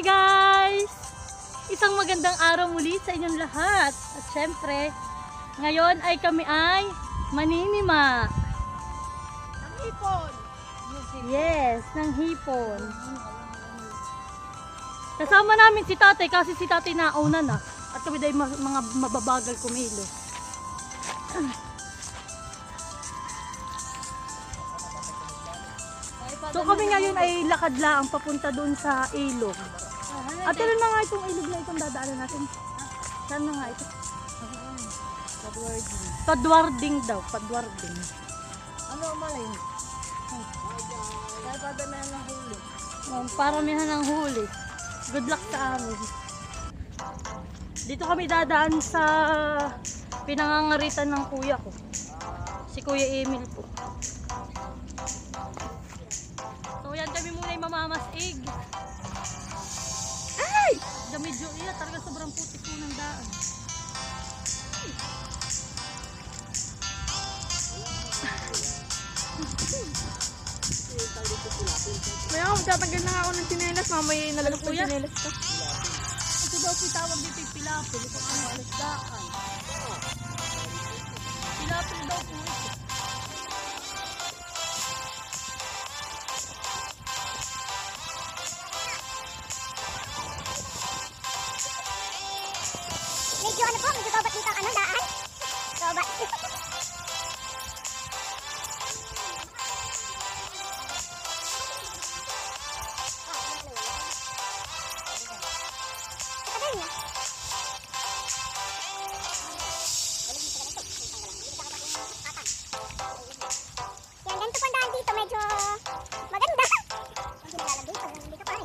guys! Isang magandang araw muli sa inyong lahat. At syempre, ngayon ay kami ay maninima. Ng hipon. Yes, ng hipon. Kasama namin si tatay kasi si tatay nauna na. At kami dahil mga mababagal kumilo. So kami ngayon ay lakad lang papunta doon sa ilog. At ilan na nga itong ilog na itong dadaanan natin? Saan na nga ito? Padwarding. Padwarding daw, Padwarding. Ano malay? Kaya padamihan ng huli. Paramihan ng huli. Good luck sa amin. Dito kami dadaan sa pinangangaritan ng kuya ko. Si Kuya Emil po. So yan kami muna yung mamamasig. Ay! Medyo iya, talaga sobrang putik po ng daan. Kaya ako, tatanggal na nga ako ng sinelas. Mamaya nalalok ng Kuya? sinelas ka. Ito daw po tawag dito yung pilapil. Ito ang alasdaan. Pilapil daw po ito. Medyo ano po, medyo tobat dito ang ano, daan. Tobat. Yan, ganito po ang daan dito, medyo maganda. Ang nilalagay pa, hindi ka pare.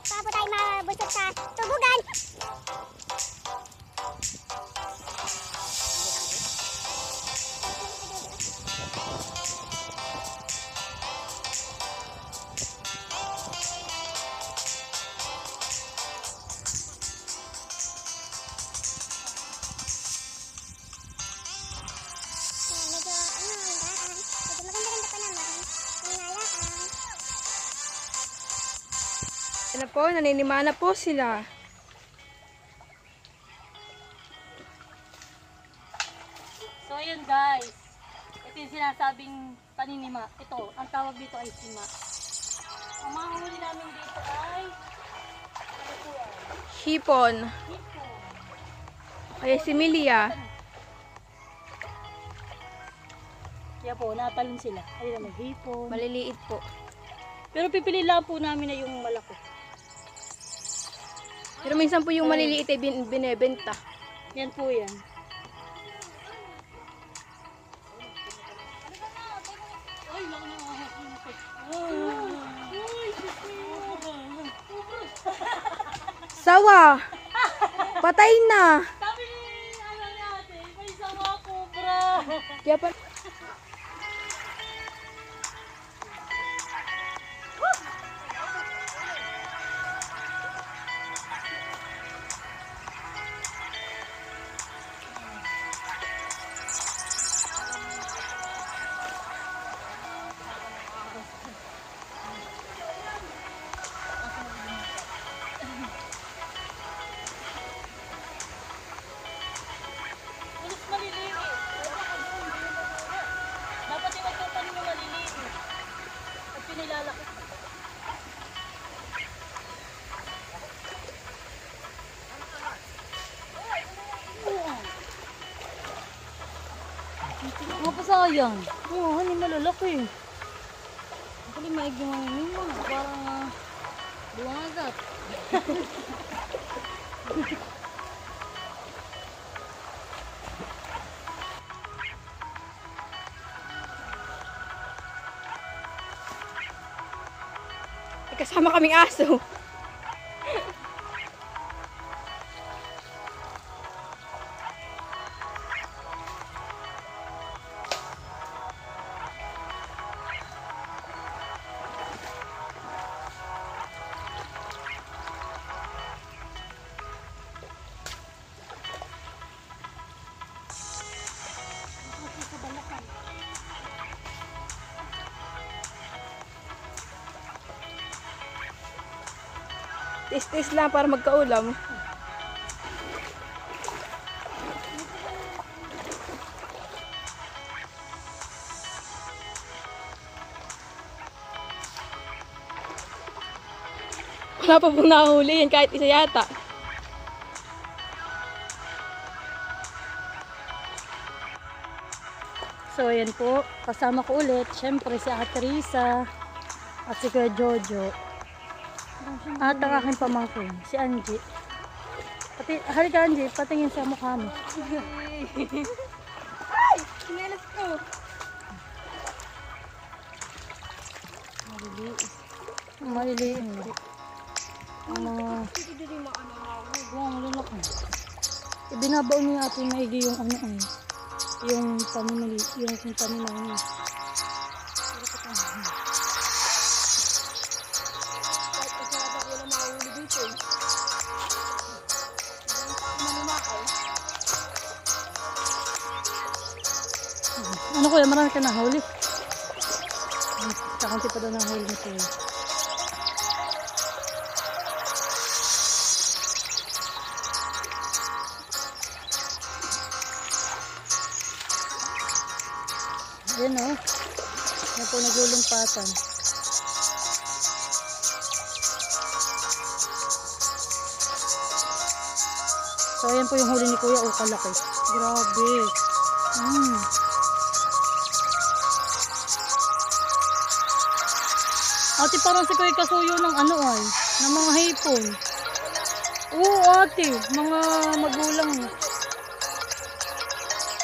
Para po tayo mabusog sa tubugan. Medyo ano, yung daan. Medyo maganda-ganda pa naman. Yung nalaan. Ano po, naninima na po sila. So ayun guys, ito yung sinasabing paninima. Ito, ang tawag dito ay sima. Ang mga huli namin dito ay ano po yan? Hipon. Hipon. Kaya si Milia. Kaya po, natalon sila. Ayun naman, hipon. Maliliit po. Pero pipili lang po namin na yung malaki. Pero minsan po yung maliliit ay binebenta. Yan po yan. Ay, lang na nga. Sawa! Patay na! Sabi ni ano natin, may sawa cobra. Kaya pa... Ulit maliliit. Dapat yung magtatanim ng maliliit. At pinilalaki. Mga pasayang. Oo, hindi malalaki. Actually, maig yung mga nimo. Parang buwangat. Kasama kaming aso. Tis-tis lang para magkaulam. Wala pa pong nahuhulihin kahit isa yata. So, ayan po. Kasama ko ulit. Siyempre, si Ate Risa at si Kuya Jojo. At ang aking pamangkin, si Angie. Halika Angie, patingin sa mukha mo. Ay! Sinelas ko! Maliliit. Hindi. Ang mga... Ang lalaki. Ibinabaw niya ating maigi yung ano ay. Yung paninali, yung paninali. Ano kuya, marami ka nahuli. Kakunti pa daw nahuli nito eh. Yan o. Yan po naglulumpatan. So ayan po yung huli ni Kuya. O kalaki. Grabe. Ate parang si Kuya kasuyo ng ano ay. Ng mga hipon. Oo ate. Mga magulang.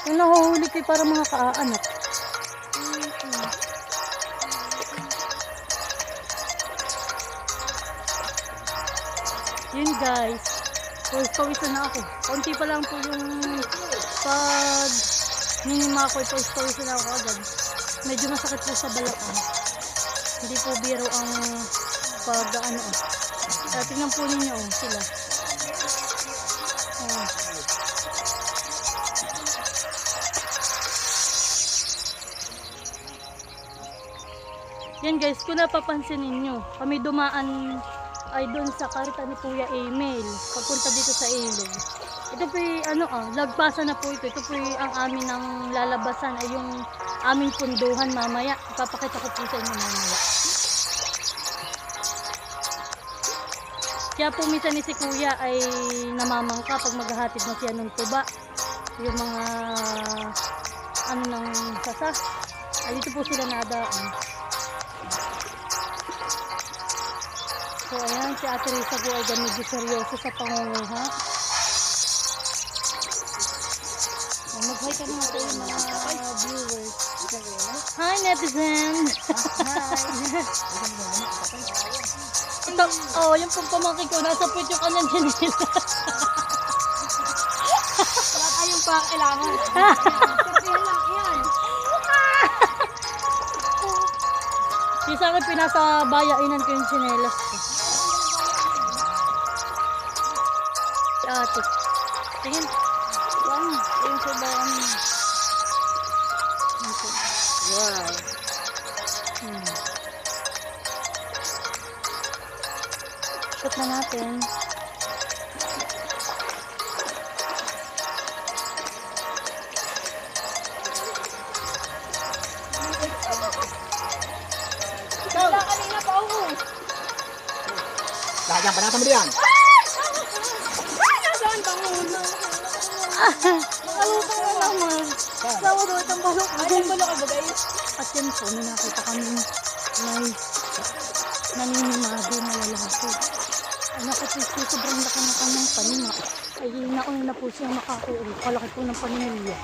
Yung nahuhuli ko para mga kaanak. Yun guys, pawisan na ako. Konti pa lang po yung pag minima ko, pawisan na ako agad. Medyo masakit po sa balakang. Hindi po biro ang pag ano. Tingnan po ninyo sila. Yan guys, kung napapansin ninyo, kami dumaan ay doon sa karita ni Kuya Emil pagpunta dito sa ilog. Ito po lagpasan na po ito. Ito po ang amin ng lalabasan ay yung aming punduhan mamaya. Ipapakita ko po sa inyo mamaya. Kaya po minsan ni si Kuya ay namamangka pag maghahatid na siya ng tuba. Yung mga ng sasa. Ay dito po sila nadaan. So ayan, si Ate Risa po ay medyo seryoso sa pangunguha. Mag-hi ka naman sa yung mga viewers. Hi netizen! Ito, yung pong pamangkin ko, nasa puwit yung kanyang chinila. Wala tayong kailangan. Yan. Yung sa akin, pinasa bayainan ko yung chinelas ko. Si ate. Tingin. Wow. Yung sabang. Wow. Shoot na natin. Wala kanina pa ako. Lagyan pa natin mo diyan. Nasaan ba muna? Nakaluto na naman. Sawa daw itong balok. Ay, balok ba guys? At yan po, may nakita kami may naninimado na lalaki. Ay naku po, sobrang laki na kanyang panima. Ay nauna na po siyang makakuha. Kalaki po ng panimilya.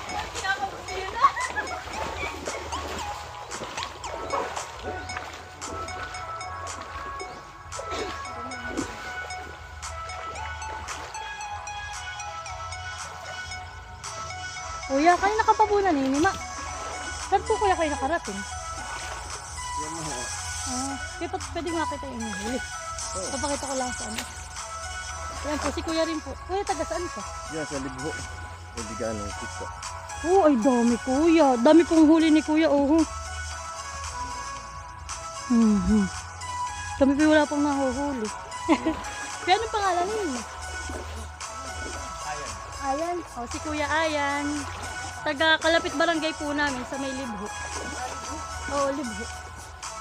Kuya, kayo nakapabunan eh, Nima. Saan po kuya kayo nakarating? Yan mo. Pwede makita yung huli. Papakita ko lang sa ano. Yan po, si kuya rin po. Kuya, taga saan ka? Yan sa libho. Hindi ka anong pizza. Oo, ay dami kuya. Dami pong huli ni kuya, Kami pa wala pong nahuhuli. Kaya anong pangalan niyo? Ayan. O, si Kuya Ayan. Taga Kalapit Barangay po namin sa may Libho. Oo, Libho.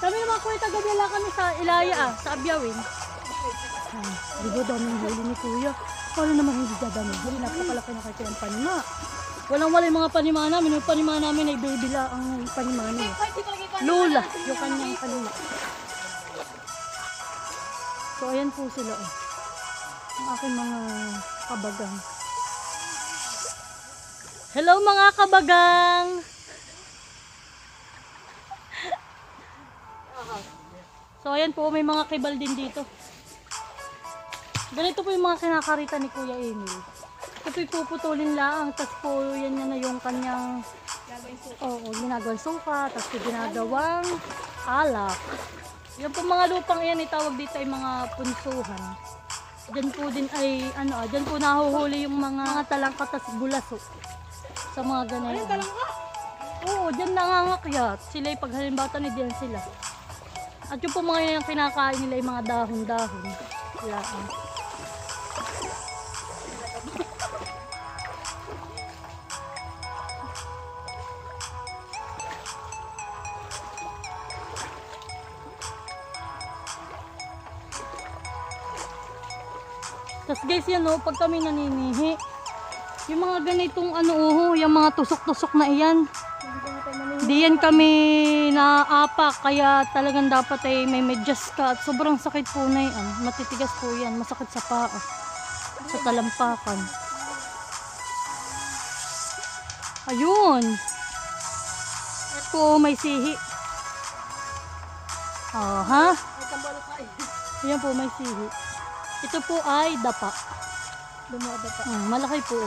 Kami naman kuya, taga-dala kami sa Ilaya sa Abyawin. Libho, daming huli ni Kuya. Paano naman hindi dadami? Huli, napakalaki na kayo ang panima. Walang-wala yung mga panima namin. Yung panima namin ay baby la ang panima niya. Lola, yung kanyang panima. So, ayan po sila. Oh. Ang aking mga kabagang. Hello mga kabagang! So ayan po, may mga kibal din dito. Ganito po yung mga kinakarita ni Kuya Emil. Ito po puputulin lang, tapos po yan na yung kanyang ginagawang suka, tapos po ginagawang alak. Yan po mga lupang yan, itawag dito ay mga punsuhan. Diyan po din ay, diyan po nahuhuli yung mga talangka tas bulaso. Sa mga ganyan. Talangka? Oo, diyan nangangakyat. Sila yung paghalimbatan ni diyan sila. At yung po mga yung kinakain nila yung mga dahon-dahon. Yan. Tapos guys yan pag kami naninihi, yung mga ganitong yung mga tusok-tusok na iyan, di yan kami naapak, kaya talagang dapat ay may medyas ka at sobrang sakit po na yan, matitigas po yan, masakit sa paa, sa talampakan. Ayun, at po may sihi. Ha? Ayan po may sihi. Ito po ay dapa. Dumadapa. Malaki po.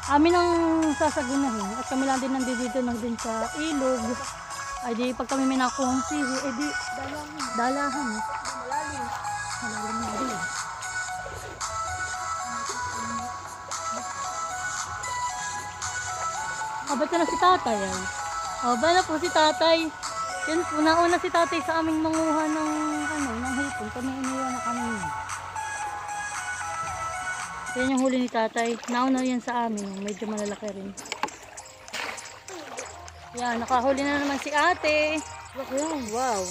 Amin ang sasagunahin. At kami lang din nandito lang din sa ilog. Ay di pag kami may nakuhang sihi, eh di dalahan. Malalim na din. Ba't na si tatay ay? Ba na po si tatay. Yan po, nauna si tatay sa aming manguha ng hipon. Kami iniwan na kami. Yan yung huli ni tatay. Nauna yan sa amin. Medyo malalaki rin. Yan, nakahuli na naman si ate. Wow.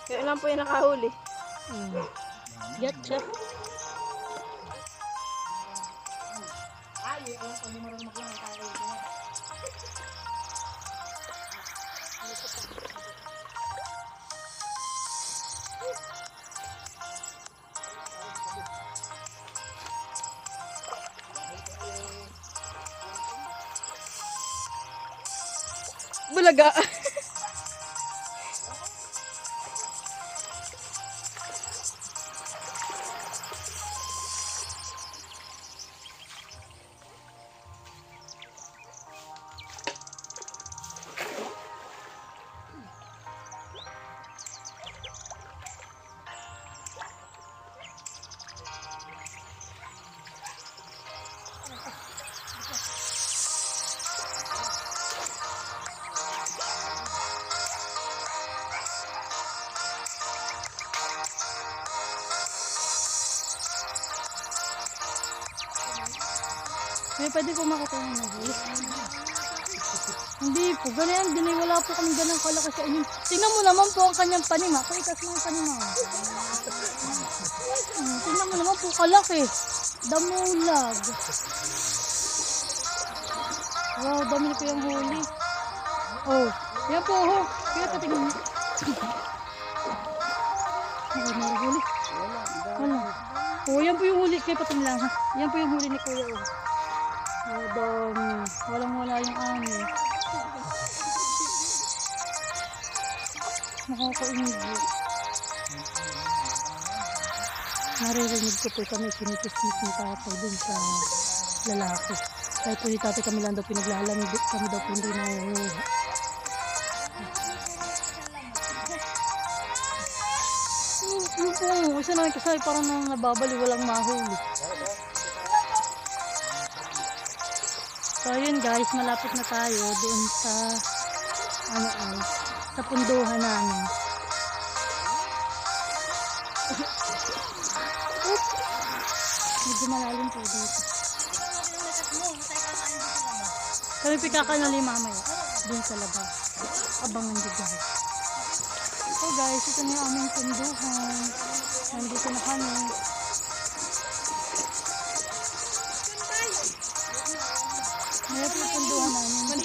Kaya lang po yung nakahuli. Getcha. Bulaga. May pwede po makatayin na guys. Hindi po, ganyan din ay wala po kami ganang kalaki sa inyo. Tingnan mo naman po ang kanyang panima. Kaitas mo ang panima. Tingnan mo naman po kalaki. Damulag. Wow, dami na po yung huli. Oh, yan po ho. Kaya patingin mo. May huli. Wala. Oh, yan po yung huli. Kaya patingin lang ha. Yan po yung huli ni Kuya. Oh, dami. Walang-wala yung amin. Nakakaingid. Naririnig ko po kami pinipismis ni tatay dun sa lalaki. Kahit po si tatay kami lang daw pinaglalamig, kami daw po hindi nanguhuli. Oo, isa namin kasay parang nang nababali, walang mahuli. So ayun guys, malapit na tayo doon sa sa punduhan namin. Medyo malalim po dito. Kami pikakanali mamaya doon sa labas. Abangan nyo guys. So guys, ito na yung aming punduhan. Nandito na kami. Mayroon po yung punduhan namin.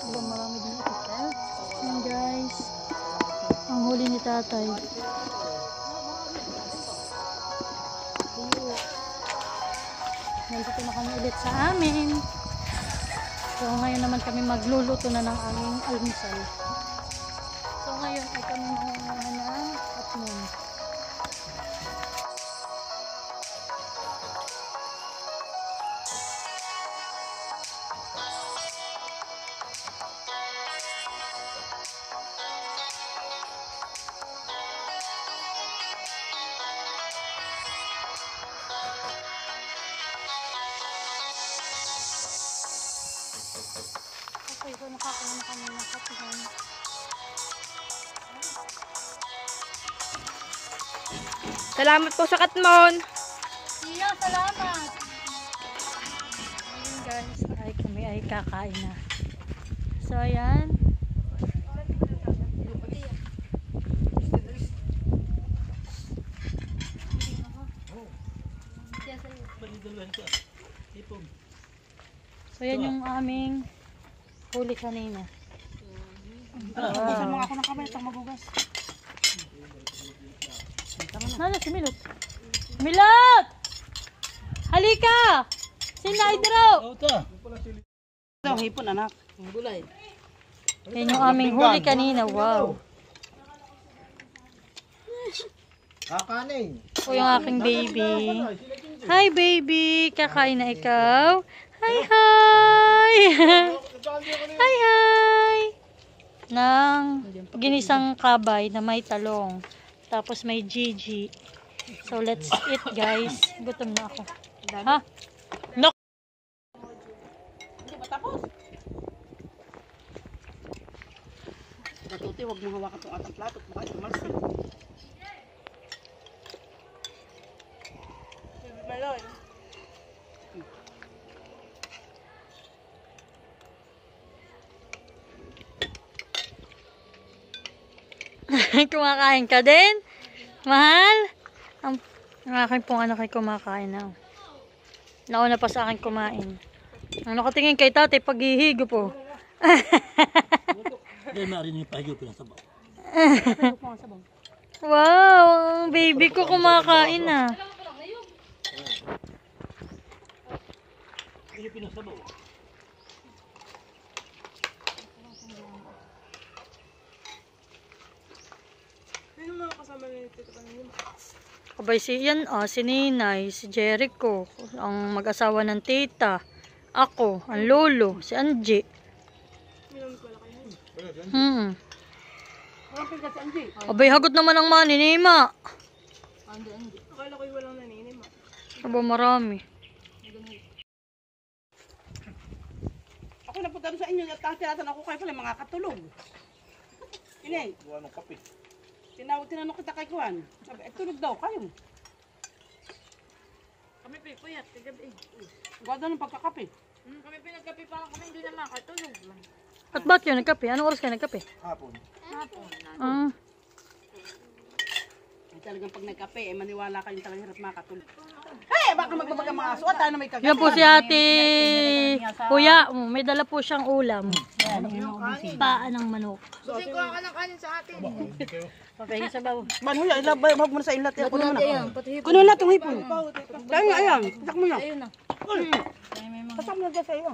Aba, marami din ito. Ayan guys. Ang huli ni tatay. Nandito na kami ulit sa amin. So ngayon naman kami magluluto na ng aming almusal. So ngayon ay kami mangunguha ng hotmon. Okay, so nakakuha na kami ng hotmon. Salamat po sa katmon. Iya, salamat! Ayun guys, ay kami ay kakain na. So ayan. So yan yung aming huli kanina. Busan mo ako ng kamay, itong magugas. Nana, si Milot. Milot! Halika! Si Naidro! Ito, hipon anak. Gulay. Yan yung aming huli kanina. Wow. Kakanin. O yung aking baby. Hi baby! Kakain na ikaw. Hi hi! Hi hi! Nang ginisang kabay na may talong. Tapos may Gigi. So let's eat guys. Gutom na ako. Ha? No! Hindi ba tapos? Katuti, huwag mo hawakan itong atang plato. Baka tumalsik. Malon. Kumakain ka din? Mahal? Ang aking pong anak ay kumakain na. Nauna pa sa akin kumain. Ang nakatingin kay tatay paghihigo po. Wow, ang baby ko kumakain na. Sino mga kasama nito kanina? Kabay si yan, si Ninay, si Jericho, ang mag-asawa ng tita, ako, ang lolo, si Angie. Minamit wala kayo. Hmm. Marapin ka si Angie. Abay, hagot naman ang mani ni Ma. Akala ko'y walang naninima. Aba, marami. Ako napunta doon sa inyo at tinatan ako kayo pala mga katulog. Inay. Anong kape? Tinanong kita kay Kuan. Sabi, tulog daw kayo. Kami pipuyat, kagabi. Gawada ng pagkakape. Kami pinagkape pa kami, hindi na makatulog. At ba't yun nagkape? Anong oras kayo nagkape? Hapon. Ah, Ay, talagang pag nagkape, maniwala kayong talagang hirap makatulog. Hey, baka magbabaga mga aso. At ano may kagabi? yan po si ate Kuya, may dala po siyang ulam. Paan ng manok. Kasi kuha ka ng kanin sa atin. Papahinga sa bawo. Man mo yan, ilabay mo muna sa ilat. Kuno na. Kuno na itong hipon. Dahil nga, ayan. Pasak mo na. Ayun na. Pasak mo na dyan sa iyo.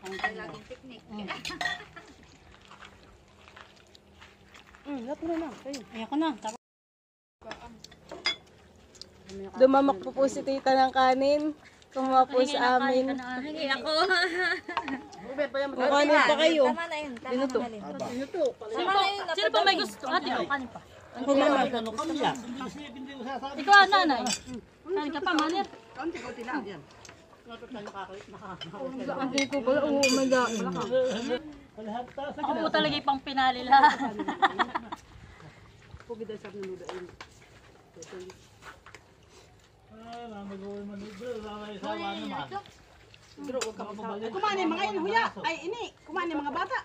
Laging picnic. Lahat mo na. Ayoko na. Tapos Dumamak po si tita ng kanin. Kumuha po sa amin. Hindi ako. Kanin pa kayo. Tama na yun. Tama na yun. Sino pa may gusto? Ate ko, kanin pa. Iya. Ikaw, nanay. Kanin ka pa, manit. Kaunti-kaunti lang yan. Hindi ko pala umaga. Ako po talaga ipang pinali lahat. Pugi dahil sabi ng luda yun. Dro, huwag ka magsawa. Ay, kumain yung mga huya. Ay, ini. Kumain yung mga bata.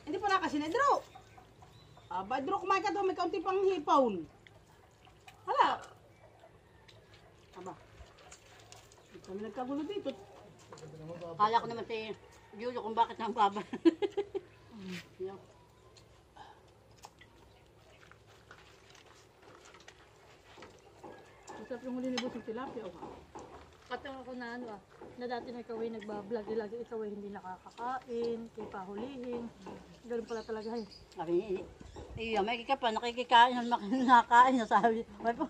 Hindi po nakasin Dro. Aba, Dro, kumain ka doon. May kaunti pang hipawn. Hala. Aba. Kami nagkagulo dito. Kala ko naman si Julio kung bakit nang baba. Masarap yung huli ni Busong tilapia. Katong ako na ano na dati na ikaw ay nagbablog, lagi ikaw ay hindi nakakakain, kaya pahulihin. Ganun pala talaga yun. Sabi niya, may kika pa, nakikikain, nakakain na sabi. May pa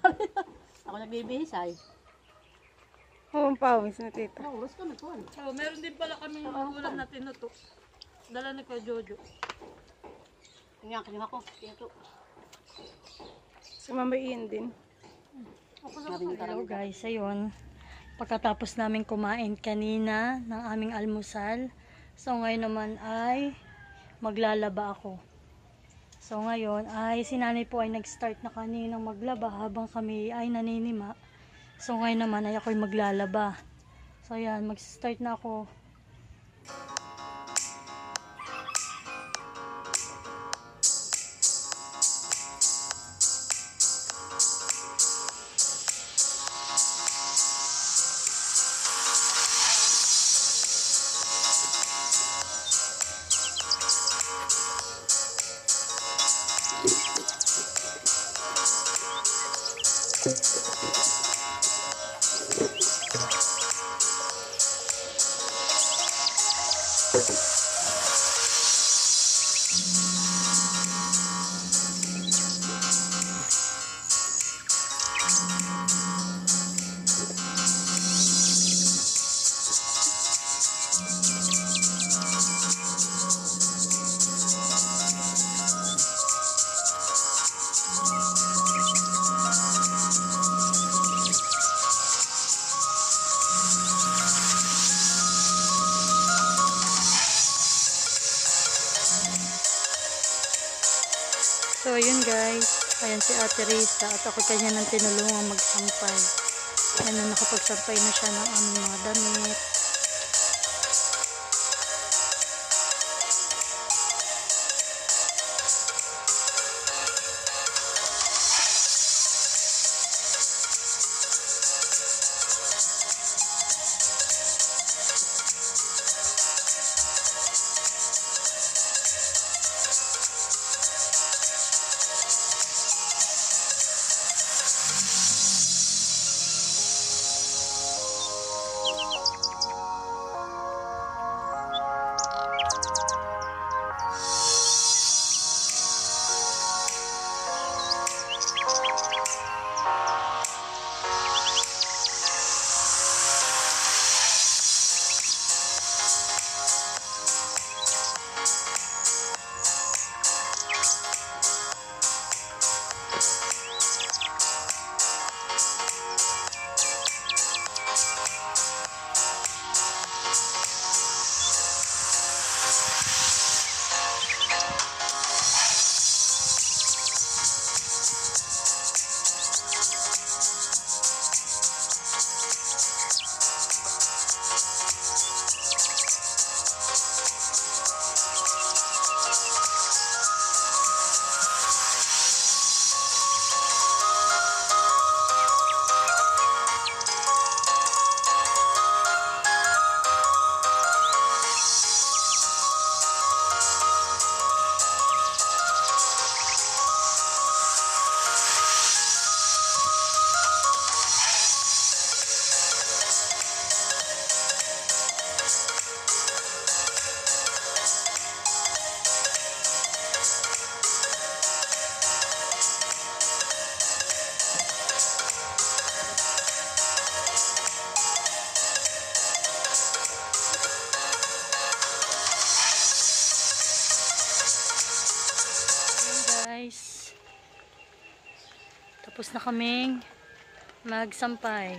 ako nagbibihisay. Oo, pawis na tita. Oo, basta kami po. Oh, meron din pala kami ulam na tinuto. Dala ni Kuya Jojo. Tingnan ako. Ito. Si Mama Ian din. Hello guys, ayun. Pagkatapos namin kumain kanina ng aming almusal, so ngayon naman ay maglalaba ako. So ngayon ay si nanay po ay nag-start na kaninang maglaba habang kami ay naninima. So ngayon naman ay ako'y maglalaba. So ayan, mag-start na ako. So yun guys, ayan si Ate Risa at ako kanya nang tinulungan magsampay. Ayan na, nakapagsampay na siya ng aming mga damit. guys. Tapos na kaming magsampay.